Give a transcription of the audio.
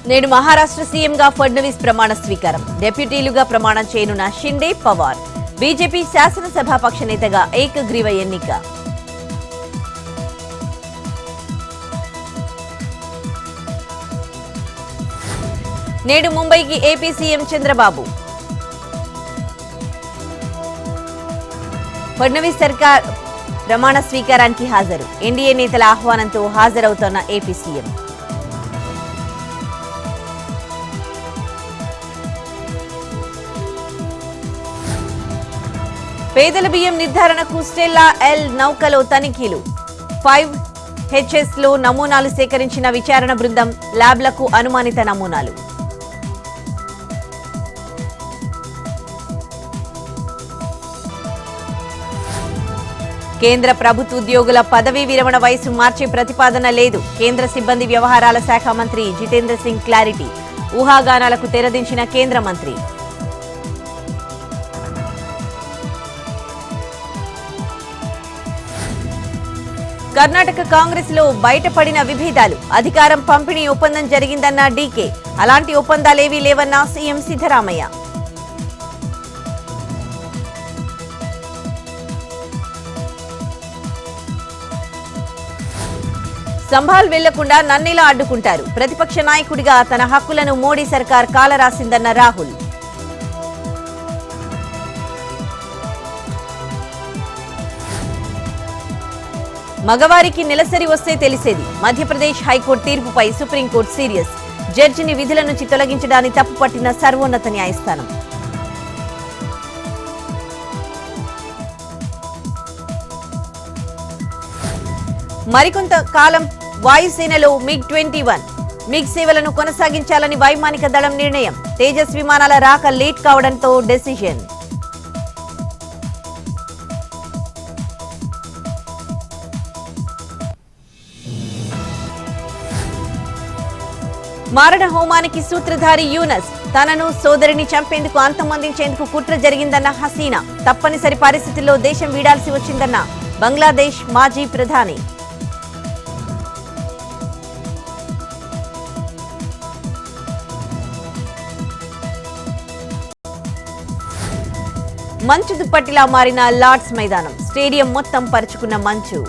నేడు మహారాష్ట్ర సీఎంగా ఫడ్నవీస్ ప్రమాణ స్వీకారం. డిప్యూటీలుగా ప్రమాణం చేయనున్న షిండే, పవార్. బీజేపీ శాసనసభాపక్ష నేతగా ఏకగ్రీవ ఎన్నిక. నేడు ముంబైకి ఏపీ సీఎం చంద్రబాబు. ఫడ్నవీస్ సర్కార్ ప్రమాణ స్వీకారానికి హాజరు. ఎన్డీఏ నేతల ఆహ్వానంతో హాజరవుతోన్న ఏపీ సీఎం. పేదల బియ్యం నిర్ధారణకు స్టెల్లా ఎల్ నౌకలో తనిఖీలు. 5HS లో నమూనాలు సేకరించిన విచారణ బృందం. ల్యాబ్లకు అనుమానిత నమూనాలు. కేంద్ర ప్రభుత్వ ఉద్యోగుల పదవీ విరమణ వయసు మార్చే ప్రతిపాదన లేదు. కేంద్ర సిబ్బంది వ్యవహారాల శాఖ మంత్రి జితేంద్ర సింగ్ క్లారిటీ. ఊహాగానాలకు తెరదించిన కేంద్ర మంత్రి. కర్ణాటక కాంగ్రెస్ లో బయటపడిన విభేదాలు. అధికారం పంపిణీ ఒప్పందం జరిగిందన్న డీకే. అలాంటి ఒప్పందాలేవీ లేవన్న సీఎం సిద్ధరామయ్య. సంభాల్ వెళ్లకుండా నన్నెలా అడ్డుకుంటారు? ప్రతిపక్ష నాయకుడిగా తన హక్కులను మోడీ సర్కార్ కాలరాసిందన్న రాహుల్. మగవారికి నెలసరి వస్తే తెలిసేది. Madhya Pradesh high court తీర్పుపై supreme court serious. జడ్జిని విధుల నుంచి తొలగించడాన్ని తప్పుపట్టిన సర్వోన్నత న్యాయస్థానం. మరికొంత కాలం వాయుసేనలో MiG-21 మిగ్ సేవలను కొనసాగించాలని వైమానిక దళం నిర్ణయం. తేజస్ విమానాల రాక లేట్ కావడంతో డెసిషన్. మారణ హోమానికి సూత్రధారి యూనస్. తనను సోదరిని చంపేందుకు అంతమొందించేందుకు కుట్ర జరిగిందన్న హసీనా. తప్పనిసరి పరిస్థితుల్లో దేశం వీడాల్సి వచ్చిందన్న బంగ్లాదేశ్ మాజీ ప్రధాని. మంచు దుప్పటిలా మారిన లార్డ్స్ మైదానం. స్టేడియం మొత్తం పరుచుకున్న మంచు.